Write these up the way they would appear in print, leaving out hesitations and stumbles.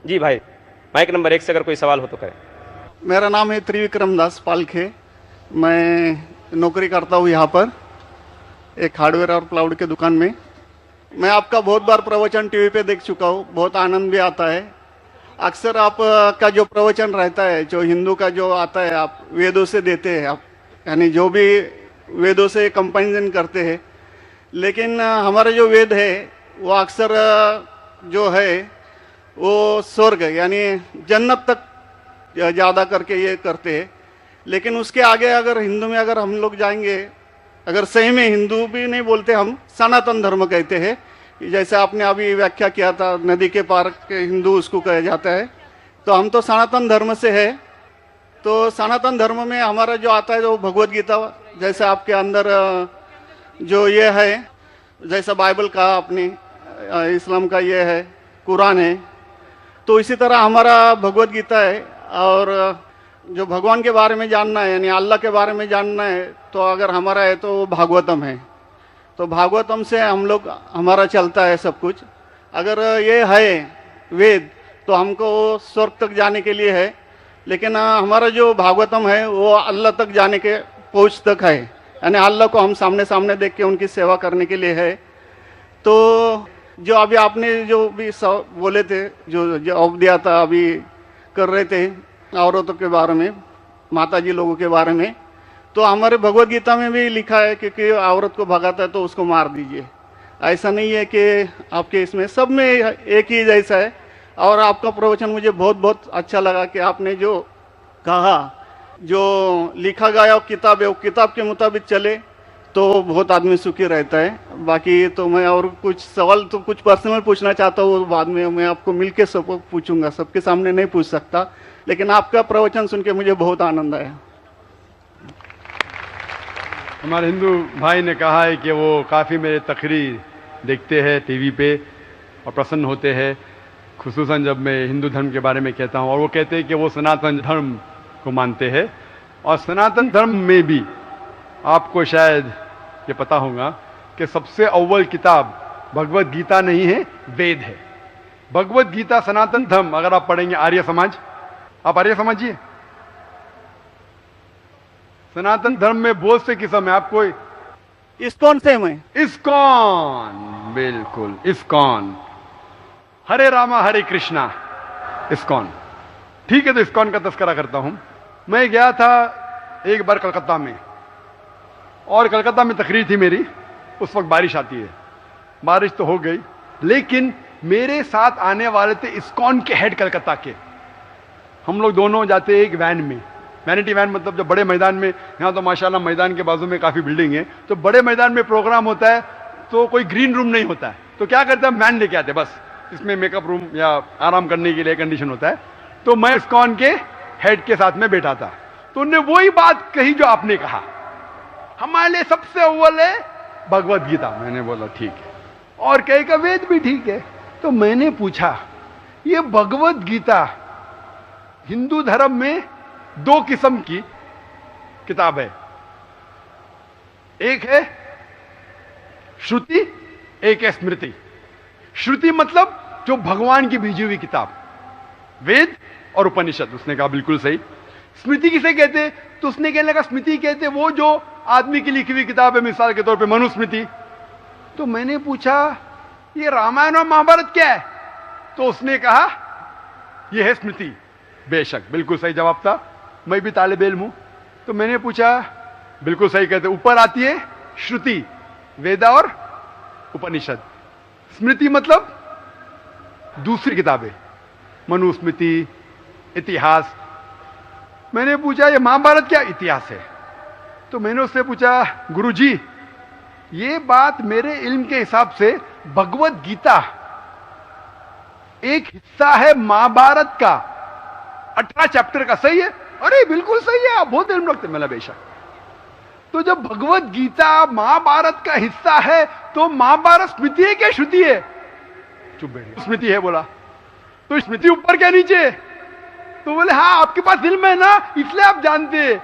जी भाई, mic number 1 से अगर कोई सवाल हो तो करें। मेरा नाम है त्रिविक्रम दास पालखे। मैं नौकरी करता हूँ यहाँ पर एक हार्डवेयर और प्लाउड के दुकान में। मैं आपका बहुत बार प्रवचन टीवी पे देख चुका हूँ, बहुत आनंद भी आता है। अक्सर आप का जो प्रवचन रहता है, जो हिंदू का जो आता है, आप वेदों से देते हैं, आप यानी जो भी वेदों से कंपेरिजन करते हैं। लेकिन हमारा जो वेद है वो अक्सर जो है वो स्वर्ग यानी जन्नत तक ज़्यादा करके ये करते हैं। लेकिन उसके आगे अगर हिंदू में अगर हम लोग जाएंगे, अगर सही में हिंदू भी नहीं बोलते, हम सनातन धर्म कहते हैं। जैसे आपने अभी व्याख्या किया था, नदी के पार के हिंदू उसको कहा जाता है। तो हम तो सनातन धर्म से है। तो सनातन धर्म में हमारा जो आता है जो भगवत गीता, जैसे आपके अंदर जो ये है, जैसा बाइबल का आपने, इस्लाम का ये है, कुरान है, तो इसी तरह हमारा भगवत गीता है। और जो भगवान के बारे में जानना है यानी अल्लाह के बारे में जानना है, तो अगर हमारा है तो भागवतम है। तो भागवतम से हम लोग हमारा चलता है सब कुछ। अगर ये है वेद तो हमको स्वर्ग तक जाने के लिए है। लेकिन हमारा जो भागवतम है वो अल्लाह तक जाने के पहुँच तक है, यानी अल्लाह को हम सामने सामने देख के उनकी सेवा करने के लिए है। तो जो अभी आपने जो भी बोले थे, जो जवाब दिया था, अभी कर रहे थे औरतों के बारे में, माताजी लोगों के बारे में, तो हमारे भगवत गीता में भी लिखा है कि औरत को भगाता है तो उसको मार दीजिए। ऐसा नहीं है कि आपके इसमें सब में एक ही जैसा है। और आपका प्रवचन मुझे बहुत बहुत अच्छा लगा कि आपने जो कहा, जो लिखा गया किताब है वो किताब के मुताबिक चले तो बहुत आदमी सुखी रहता है। बाकी तो मैं और कुछ सवाल तो कुछ पर्सनल पूछना चाहता हूँ, बाद में मैं आपको मिलके सबको पूछूंगा, सबके सामने नहीं पूछ सकता। लेकिन आपका प्रवचन सुन के मुझे बहुत आनंद आया। हमारे हिंदू भाई ने कहा है कि वो काफ़ी मेरे तकरीर देखते हैं टीवी पे और प्रसन्न होते हैं, खुसूसन जब मैं हिंदू धर्म के बारे में कहता हूँ। और वो कहते हैं कि वो सनातन धर्म को मानते हैं। और सनातन धर्म में भी आपको शायद ये पता होगा कि सबसे अव्वल किताब भगवत गीता नहीं है, वेद है। भगवत गीता सनातन धर्म, अगर आप पढ़ेंगे आर्य समाज, आप आर्य समझिए, सनातन धर्म में बहुत से किस्म है। आपको इस्कॉन से मैं, इस्कॉन, बिल्कुल इस्कॉन, हरे रामा हरे कृष्णा, इस्कॉन, ठीक है। तो इस्कॉन का तस्करा करता हूं। मैं गया था एक बार कलकत्ता में, और कलकत्ता में तकरीर थी मेरी। उस वक्त बारिश आती है, बारिश तो हो गई, लेकिन मेरे साथ आने वाले थे इस्कॉन के हेड कलकत्ता के। हम लोग दोनों जाते एक वैन में, वैनिटी वैन, मतलब जो बड़े मैदान में, यहाँ तो माशाल्लाह मैदान के बाजू में काफ़ी बिल्डिंग है, तो बड़े मैदान में प्रोग्राम होता है तो कोई ग्रीन रूम नहीं होता है, तो क्या करते हैं, वैन लेके आते, बस इसमें मेकअप रूम या आराम करने के लिए कंडीशन होता है। तो मैं इस्कॉन के हेड के साथ में बैठा था, तो उन्होंने वही बात कही जो आपने कहा, हमारे लिए सबसे अव्वल है भगवत गीता। मैंने बोला ठीक है, और कहे का वेद भी ठीक है। तो मैंने पूछा, ये भगवत गीता हिंदू धर्म में दो किस्म की किताब है, एक है श्रुति, एक है स्मृति। श्रुति मतलब जो भगवान की भेजी हुई किताब, वेद और उपनिषद। उसने कहा बिल्कुल सही। स्मृति किसे कहते, तो उसने कहने लगा स्मृति कहते वो जो आदमी की लिखी हुई किताब है, मिसाल के तौर पे मनुस्मृति। तो मैंने पूछा ये रामायण और महाभारत क्या है, तो उसने कहा ये है स्मृति। बेशक बिल्कुल सही जवाब था, मैं भी तालिब इल्म हूं। तो मैंने पूछा, बिल्कुल सही कहते, ऊपर आती है श्रुति, वेदा और उपनिषद। स्मृति मतलब दूसरी किताबें, मनुस्मृति, इतिहास। मैंने पूछा ये महाभारत क्या इतिहास है, तो मैंने उससे पूछा गुरुजी ये बात मेरे इल्म के हिसाब से भगवत गीता एक हिस्सा है महाभारत का, 18 चैप्टर का, सही है? अरे बिल्कुल सही है, आप बहुत इल्म रखते। मैंने बेशक। तो जब भगवत गीता महाभारत का हिस्सा है तो महाभारत स्मृति है क्या श्रुति है? चुप बैठ, स्मृति है बोला। तो स्मृति ऊपर क्या नीचे? तो बोले हाँ आपके पास इल्म है ना, इसलिए आप जानते हैं।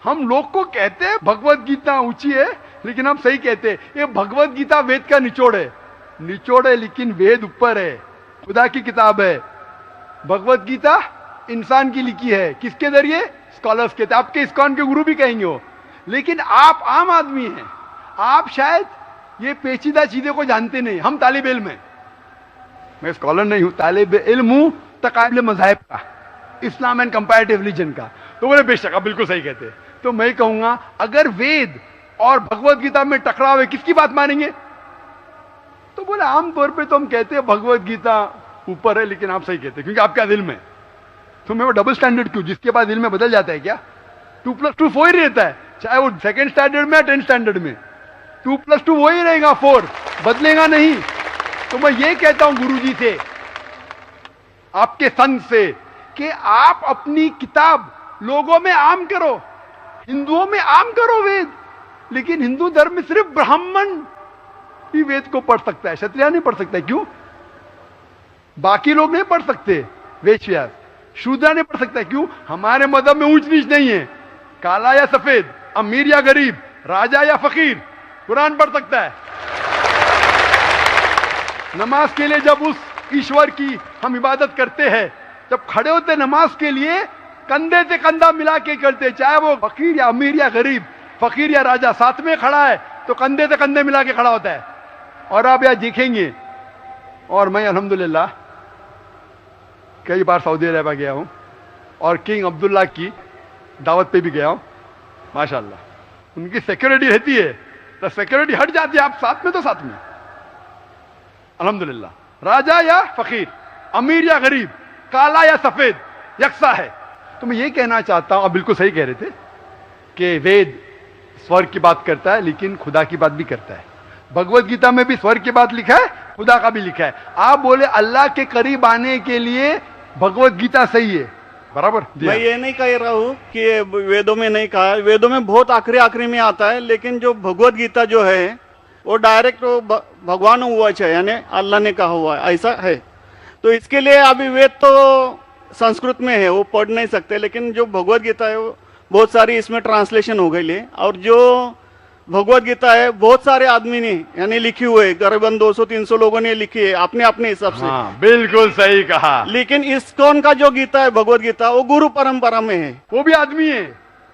हम लोग को कहते हैं भगवत गीता ऊंची है, लेकिन हम सही कहते हैं ये भगवत गीता वेद का निचोड़ है। निचोड़ है लेकिन वेद ऊपर है। खुदा की किताब है। भगवत गीता इंसान की लिखी है, किसके जरिए? स्कॉलर्स के। आपके इस्कॉन के गुरु भी कहेंगे वो, लेकिन आप आम आदमी हैं, आप शायद ये पेचीदा चीजें को जानते नहीं। हम तालिब इल्म हैं, मैं स्कॉलर नहीं हूं, तालिब इल्म हूं तकाबले मज़ाहिब का, इस्लाम एंड कंपैरेटिव रिलीजन का। तो बोले बेशक आप बिल्कुल सही कहते हैं। तो मैं कहूंगा अगर वेद और भगवत गीता में टकराव है, किसकी बात मानेंगे? तो बोले आमतौर पे तो हम कहते हैं भगवत गीता ऊपर है, लेकिन आप सही कहते हैं क्योंकि आपका दिल में। तो मैं वो डबल स्टैंडर्ड क्यों? जिसके पास दिल में बदल जाता है क्या? 2+2 4 ही रहता है, चाहे वो सेकंड स्टैंडर्ड में या 10th स्टैंडर्ड में 2+2 वही रहेगा, 4 बदलेगा नहीं। तो मैं ये कहता हूं गुरुजी से, आपके संत से, कि आप अपनी किताब लोगों में आम करो, हिंदुओं में आम करो वेद। लेकिन हिंदू धर्म में सिर्फ ब्राह्मण ही वेद को पढ़ सकता है, क्षत्रिय नहीं पढ़ सकता। क्यों? बाकी लोग नहीं पढ़ सकते, वेद व्यास शूद्र नहीं पढ़ सकता। क्यों? हमारे मजहब में ऊंच नीच नहीं है, काला या सफेद, अमीर या गरीब, राजा या फकीर कुरान पढ़ सकता है। नमाज के लिए जब उस ईश्वर की हम इबादत करते हैं, जब खड़े होते नमाज के लिए कंधे से कंधा मिला के करते, चाहे वो फकीर या अमीर या गरीब, फकीर या राजा साथ में खड़ा है तो कंधे से कंधे मिला के खड़ा होता है। और आप यहां देखेंगे, और मैं अल्हम्दुलिल्लाह कई बार सऊदी अरब गया हूं और किंग अब्दुल्ला की दावत पे भी गया हूं, माशाल्लाह उनकी सिक्योरिटी रहती है, तो सिक्योरिटी हट जाती है, आप साथ में तो साथ में अल्हम्दुलिल्लाह। राजा या फकीर, अमीर या गरीब, काला या सफेद, यकसा है। तो मैं ये कहना चाहता हूं, आप बिल्कुल सही कह रहे थे कि वेद स्वर्ग की बात करता है लेकिन खुदा की बात भी करता है। भगवत गीता में भी स्वर्ग की बात लिखा है, खुदा का भी लिखा है। आप बोले अल्लाह के करीब आने के लिए भगवत गीता सही है, बराबर। मैं ये नहीं कह रहा हूँ कि ये वेदों में नहीं कहा है, वेदों में बहुत आखिरी में आता है, लेकिन जो भगवत गीता जो है वो डायरेक्ट भगवान हुआ है, यानी अल्लाह ने कहा हुआ है, ऐसा है। तो इसके लिए अभी वेद तो संस्कृत में है, वो पढ़ नहीं सकते, लेकिन जो भगवत गीता है वो बहुत सारी इसमें ट्रांसलेशन हो गई है। और जो भगवत गीता है बहुत सारे आदमी ने यानी लिखी हुई है, करीबन 200-300 लोगों ने लिखी है अपने अपने हिसाब से। हाँ, बिल्कुल सही कहा। लेकिन इस्कॉन का जो गीता है भगवत गीता, वो गुरु परंपरा में है, वो भी आदमी है,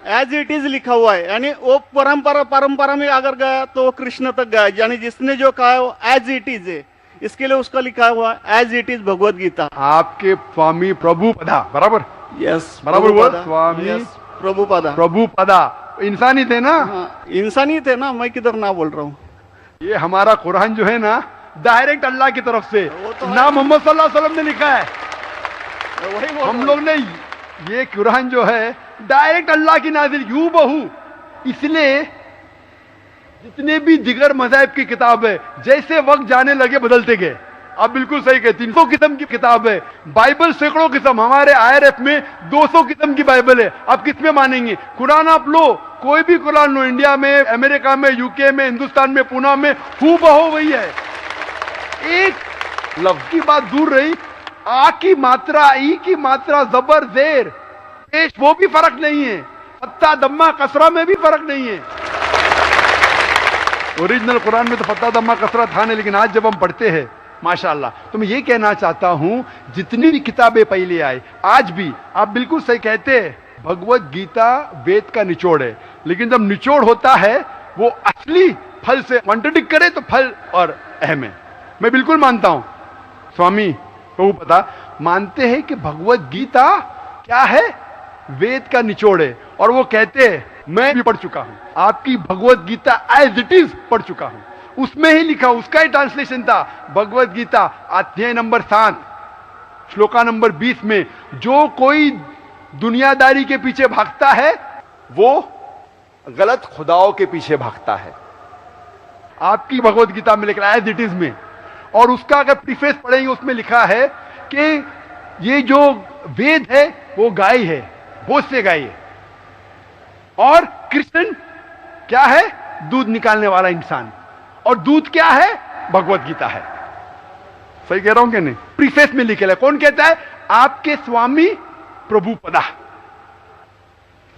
एज इट इज लिखा हुआ है। यानी वो परंपरा में अगर गया तो वो कृष्ण तक गया, यानी जिसने जो कहा है वो एज इट इज है, इसके लिए उसका लिखा हुआ as it is Bhagavad Gita. आपके स्वामी प्रभुपदा, बराबर? यस, बराबर हुआ, स्वामी प्रभुपदा। प्रभुपदा इंसानी थे ना? हाँ, इंसानी थे ना, मैं किधर ना बोल रहा हूँ। ये हमारा कुरान जो है ना, डायरेक्ट अल्लाह की तरफ से तो ना मोहम्मद सल्लल्लाहु अलैहि वसल्लम ने लिखा है। वही हम लोग ने ये कुरान जो है डायरेक्ट अल्लाह की नाज़िल यूं बहू। इसलिए जितने भी दिगर मज़ाहिब की किताब है, जैसे वक्त जाने लगे बदलते गए। आप बिल्कुल सही कहते हैं, 300 किस्म की किताब है, बाइबल सैकड़ों किस्म, हमारे IRF में 200 किस्म की बाइबल है। आप किस में मानेंगे? कुरान आप लो, कोई भी कुरान लो, इंडिया में, अमेरिका में, यूके में, हिंदुस्तान में, पूना में, हूबहू वही है। एक लफ्ज की बात दूर रही, आ की मात्रा, ई की मात्रा, जबर जेर पेश, वो भी फर्क नहीं है, फत्ता दम्मा कसरा में भी फर्क नहीं है। ओरिजिनल कुरान में तो फत्ता दम्मा कसरा था नहीं, लेकिन आज जब हम पढ़ते हैं माशाअल्लाह। तो मैं ये कहना चाहता हूं, जितनी भी किताबें पहले आए, आज भी आप बिल्कुल सही कहते हैं, भगवत गीता वेद का निचोड़ है। लेकिन जब निचोड़ होता है वो असली फल से कॉन्ट्रडिक्ट करे तो फल और अहम है। मैं बिल्कुल मानता हूं, स्वामी प्रभुपदा मानते हैं कि भगवत गीता क्या है? वेद का निचोड़ है। और वो कहते हैं, मैं भी पढ़ चुका हूं, आपकी Bhagavad Gita as it is पढ़ चुका हूं, उसमें ही लिखा, उसका ही ट्रांसलेशन था। भगवत गीता अध्याय नंबर 7 श्लोका नंबर 20 में, जो कोई दुनियादारी के पीछे भागता है वो गलत खुदाओं के पीछे भागता है। आपकी भगवत गीता में लिखा एज इट इज में, और उसका अगर प्रीफेस पढ़ेंगे उसमें लिखा है कि ये जो वेद है वो गाय है, भोज से गाय है, और कृष्ण क्या है? दूध निकालने वाला इंसान, और दूध क्या है? भगवत गीता है। सही कह रहा हूं कि नहीं? प्रीफेस में लिखे है। कौन कहता है? आपके स्वामी प्रभुपदा।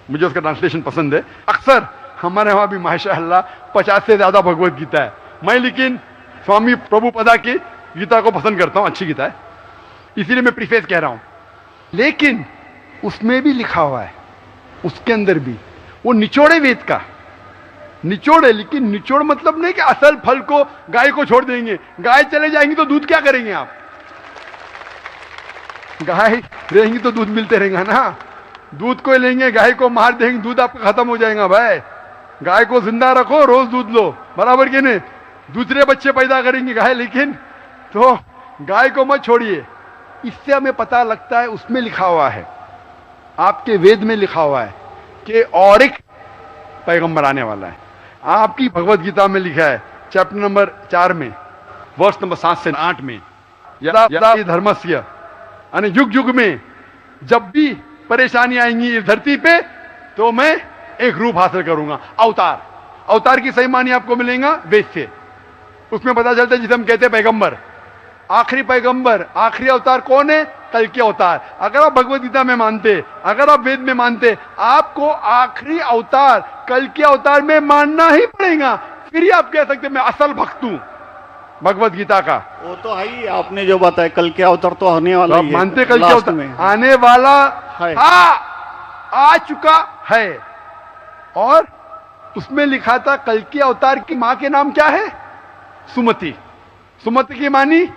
मुझे उसका ट्रांसलेशन पसंद है। अक्सर हमारे वहां भी माशाअल्लाह 50 से ज्यादा भगवत गीता है। मैं लेकिन स्वामी प्रभुपदा की गीता को पसंद करता हूं, अच्छी गीता है। इसीलिए मैं प्रीफेस कह रहा हूं। लेकिन उसमें भी लिखा हुआ है, उसके अंदर भी वो निचोड़े वेद का निचोड़ है। लेकिन निचोड़ मतलब नहीं कि असल फल को गाय को छोड़ देंगे, गाय चले जाएंगी तो दूध क्या करेंगे आप? गाय रहेंगी तो दूध मिलते रहेगा ना। दूध को लेंगे, गाय को मार देंगे, दूध आपका खत्म हो जाएगा भाई। गाय को जिंदा रखो, रोज दूध लो, बराबर के नहीं? दूसरे बच्चे पैदा करेंगे गाय, लेकिन तो गाय को मत छोड़िए। इससे हमें पता लगता है, उसमें लिखा हुआ है, आपके वेद में लिखा हुआ है कि और एक पैगंबर आने वाला है। आपकी भगवत गीता में लिखा है चैप्टर नंबर 4 में वर्ष नंबर 7 से 8 में, यदा धर्मस्य, यानी युग युग में जब भी परेशानी आएंगी इस धरती पे तो मैं एक रूप हासिल करूंगा, अवतार। अवतार की सही मानी आपको मिलेगा वेद से। उसमें पता चलता है जिसे हम कहते हैं पैगंबर, आखिरी पैगंबर, आखिरी अवतार कौन है? कल के अवतार। अगर आप भगवत गीता में मानते, अगर आप वेद में मानते, आपको आखिरी अवतार कल के अवतार में मानना ही पड़ेगा। फिर ही आप कह सकते मैं असल भक्त हूं भगवत गीता का। वो तो है ही, आपने जो बताया कल के अवतार तो आने वाला तो आप ही है, मानते कल के लास्ट अवतार में आने वाला है। आ चुका है। और उसमें लिखा था कल के अवतार की मां के नाम क्या है? सुमति। सुमति की मानी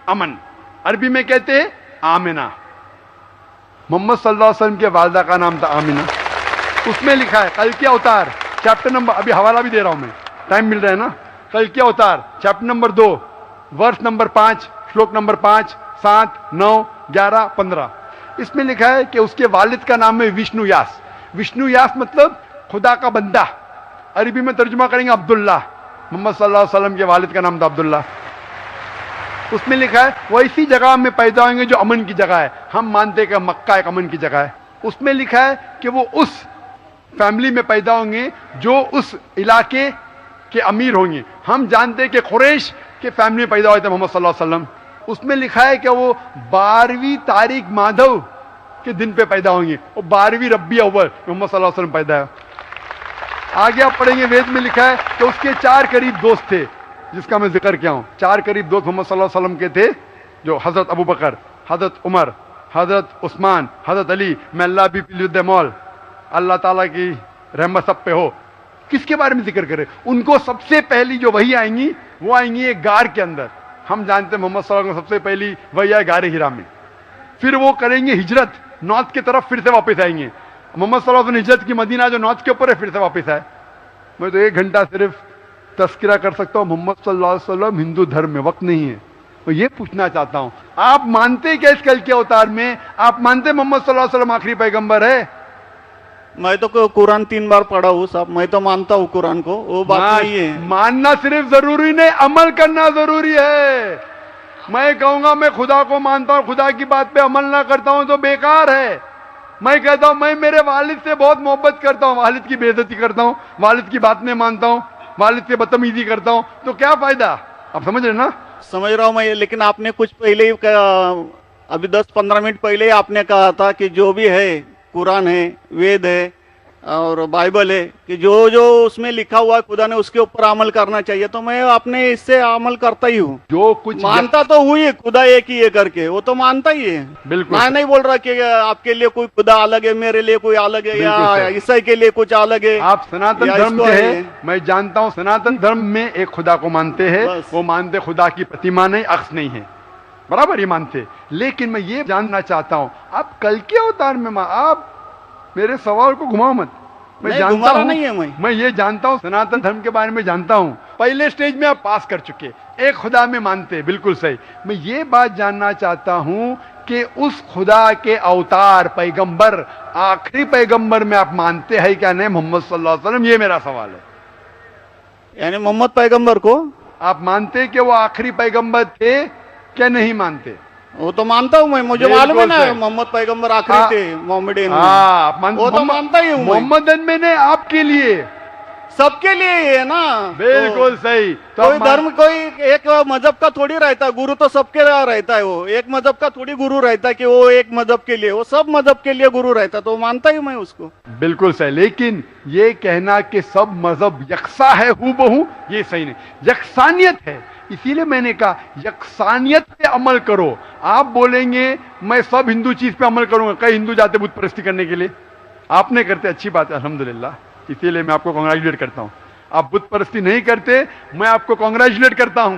अमन, अरबी में कहते हैं आमिना। मोहम्मद सल्लल्लाहु अलैहि वसल्लम के वालदा का नाम था आमिना। उसमें लिखा है कल के अवतार, चैप्टर नंबर, अभी हवाला भी दे रहा हूं मैं, टाइम मिल रहा है ना। कल के अवतार चैप्टर नंबर 2 वर्ष नंबर 5 श्लोक नंबर 5, 7, 9, 11, 15। इसमें लिखा है कि उसके वालिद का नाम है विष्णु यास। विष्णु यास मतलब खुदा का बंदा, अरबी में तर्जुमा करेंगे अब्दुल्ला। मोहम्मद सल्लल्लाहु अलैहि वसल्लम के वालिद का नाम था अब्दुल्ला। उसमें लिखा है वो इसी जगह में पैदा होंगे जो अमन की जगह है। हम मानते हैं कि मक्का एक अमन की जगह है। उसमें लिखा है कि वो उस फैमिली में पैदा होंगे जो उस इलाके के अमीर होंगे। हम जानते हैं कि कुरैश के फैमिली में पैदा हुए थे मोहम्मद सल्लल्लाहु अलैहि वसल्लम। उसमें लिखा है कि वो 12वीं तारीख माधव के दिन पे पैदा होंगे, वो 12वीं रब्बी अव्वल मोहम्मद सल्लल्लाहु अलैहि वसल्लम पैदा है। आगे आप पढ़ेंगे, वेद में लिखा है कि उसके 4 करीब दोस्त थे, जिसका मैं जिक्र किया हूं। 4 करीब दोस्त मोहम्मद सल्लल्लाहु अलैहि वसल्लम के थे, जो हजरत अबू बकर, हजरत उमर, हजरत उस्मान, हजरत अली। मैं अल्लाह भी मौल, अल्लाह ताला की रहमत सब पे हो। किसके बारे में जिक्र करें? उनको सबसे पहली जो वही आएंगी वो आएंगी एक गार के अंदर। हम जानते हैं मोहम्मद सल्लल्लाहु अलैहि वसल्लम सबसे पहली वही आए गारे हिरा में। फिर वो करेंगे हिजरत, नॉर्थ की तरफ फिर से वापस आएंगे। मोहम्मद सल्लल्लाहु अलैहि वसल्लम हिजरत की मदीना जो नॉर्थ के ऊपर है, फिर से वापस आए। मैं तो 1 घंटा सिर्फ तस्करा कर सकता हूं मोहम्मद सल्लल्लाहु अलैहि वसल्लम हिंदू धर्म में, वक्त नहीं है। तो ये पूछना चाहता हूं, आप मानते क्या इस कल के अवतार में? आप मानते मोहम्मद सल्लल्लाहु अलैहि वसल्लम आखिरी पैगंबर है? मैं तो कुरान 3 बार पढ़ा हूँ साहब, मैं तो मानता हूँ कुरान को, वो बात नहीं है। मानना सिर्फ जरूरी नहीं, अमल करना जरूरी है। मैं कहूंगा मैं खुदा को मानता हूं, खुदा की बात पे अमल ना करता हूं तो बेकार है। मैं कहता हूं मैं मेरे वालिद से बहुत मोहब्बत करता हूं, वालिद की बेइज्जती करता हूं, वालिद की बात नहीं मानता हूं, वालिद से बदतमीजी करता हूं, तो क्या फायदा? आप समझ रहे ना? समझ रहा हूँ मैं, लेकिन आपने कुछ पहले ही अभी 10-15 मिनट पहले ही आपने कहा था कि जो भी है, कुरान है, वेद है और बाइबल है, कि जो जो उसमें लिखा हुआ है खुदा ने उसके ऊपर अमल करना चाहिए। तो मैं अपने इससे अमल करता ही हूँ। जो कुछ मानता तो हुई खुदा एक ही है करके, वो तो मानता ही है। बिल्कुल, मैं नहीं बोल रहा कि आपके लिए कोई खुदा अलग है, मेरे लिए कोई अलग है, या ईसाई के लिए कुछ अलग है। आप सनातन धर्म के हैं, मैं जानता हूँ सनातन धर्म में एक खुदा को मानते हैं। वो मानते खुदा की प्रतिमा नहीं, अक्स नहीं है, बराबर ये मानते। लेकिन मैं ये जानना चाहता हूँ, आप कल के अवतार में आप मेरे सवाल को घुमाओ मत। मैं जानता हूं, नहीं है मैं ये जानता हूं, सनातन धर्म के बारे में जानता हूं। पहले स्टेज में आप पास कर चुके, एक खुदा में मानते, बिल्कुल सही। मैं ये बात जानना चाहता हूं कि उस खुदा के अवतार पैगंबर, आखिरी पैगंबर में आप मानते हैं क्या नहीं मोहम्मद सल्लल्लाहु अलैहि वसल्लम? ये मेरा सवाल है। यानी मोहम्मद पैगंबर को आप मानते कि वो आखिरी पैगंबर थे क्या नहीं मानते? वो तो मानता हूँ मैं, मुझे मालूम है ना मोहम्मद पैगंबर आखिरी थे मोहम्मदन में। वो तो मानता ही हूँ। मोहम्मदन में ने आपके लिए, सबके लिए है ना। बिल्कुल सही। तो कोई धर्म, कोई एक मजहब का थोड़ी रहता है गुरु, तो सबके रहता है। वो एक मजहब का थोड़ी गुरु रहता है कि वो एक मजहब के लिए, वो सब मजहब के लिए गुरु रहता है। तो मानता ही मैं उसको। बिल्कुल सही। लेकिन ये कहना कि सब मजहब यकसा है हूबहू, ये सही नहीं। यकसानियत है, इसीलिए मैंने कहा यकसानियत पे अमल करो। आप बोलेंगे मैं सब हिंदू चीज पे अमल करूंगा, कई हिंदू जाते बुत परस्ती करने के लिए, आप नहीं करते, अच्छी बात है अल्हम्दुलिल्लाह, इसीलिए मैं आपको कांग्रेचुलेट करता हूं। आप बुत परस्ती नहीं करते, मैं आपको कांग्रेचुलेट करता हूं,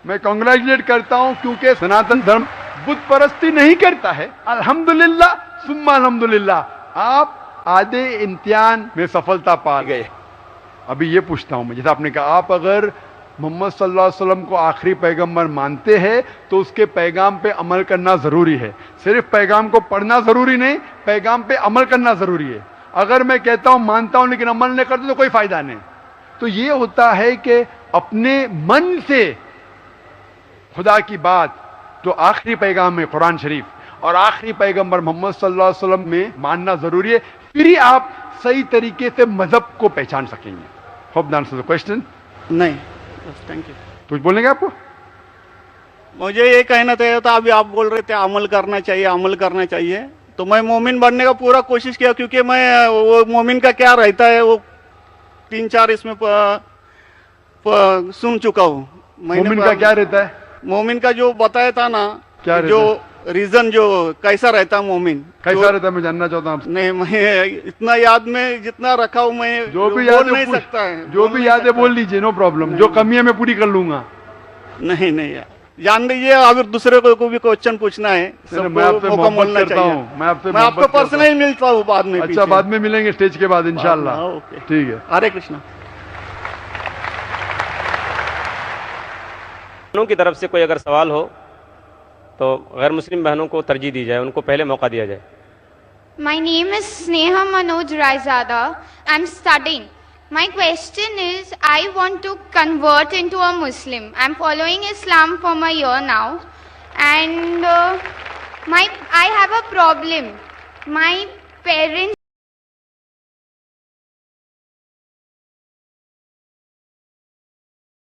मैं कांग्रेचुलेट करता हूं, क्योंकि सनातन धर्म बुत परस्ती नहीं करता है। अल्हम्दुलिल्लाह सुम्मा अल्हम्दुलिल्लाह आप आधे इम्तिहान में सफलता पा गए। अभी ये पूछता हूं मैं, जैसे आपने कहा आप अगर मोहम्मद सल्लल्लाहु अलैहि वसल्लम को आखिरी पैगंबर मानते हैं तो उसके पैगाम पे अमल करना जरूरी है। सिर्फ पैगाम को पढ़ना जरूरी नहीं, पैगाम पे अमल करना जरूरी है। अगर मैं कहता हूं मानता हूं लेकिन अमल नहीं करता तो कोई फायदा नहीं। तो ये होता है कि अपने मन से खुदा की बात जो आखिरी पैगाम है कुरान शरीफ और आखिरी पैगंबर मोहम्मद सल्लल्लाहु अलैहि वसल्लम में मानना जरूरी है, फिर ही आप सही तरीके से मजहब को पहचान सकेंगे। Hope that answers the question. नहीं, थैंक यू। कुछ बोलेंगे आपको? मुझे ये कहना चाहिए था, अभी आप बोल रहे थे अमल करना चाहिए, अमल करना चाहिए, तो मैं मोमिन बनने का पूरा कोशिश किया, क्योंकि मैं वो मोमिन का क्या रहता है वो 3-4 इसमें सुन चुका हूँ। मोमिन का क्या रहता है? मोमिन का जो बताया था ना, क्या जो रीजन जो कैसा रहता है मोमिन, कैसा रहता है मैं जानना चाहता हूँ। नहीं, मैं इतना याद में जितना रखा हूँ मैं जो भी याद नहीं सकता है, जो भी याद है बोल लीजिए, नो प्रॉब्लम। जो कमी है मैं पूरी कर लूंगा। नहीं यार, जान लीजिए, अगर दूसरे को भी क्वेश्चन पूछना है मैं आपसे मोहब्बत करता हूँ, मैं आपको पर्सनली मिलता हूँ बाद में। अच्छा, बाद में मिलेंगे स्टेज के बाद इंशाल्लाह। ठीक है, हरे कृष्णा। बहनों की तरफ से कोई अगर सवाल हो तो गैर मुस्लिम बहनों को तरजीह दी जाए, उनको पहले मौका दिया जाए। My name is Sneha Manoj Raizada. I'm studying. My question is, I want to convert into a Muslim. I'm following Islam for a year now, and I have a problem. My parents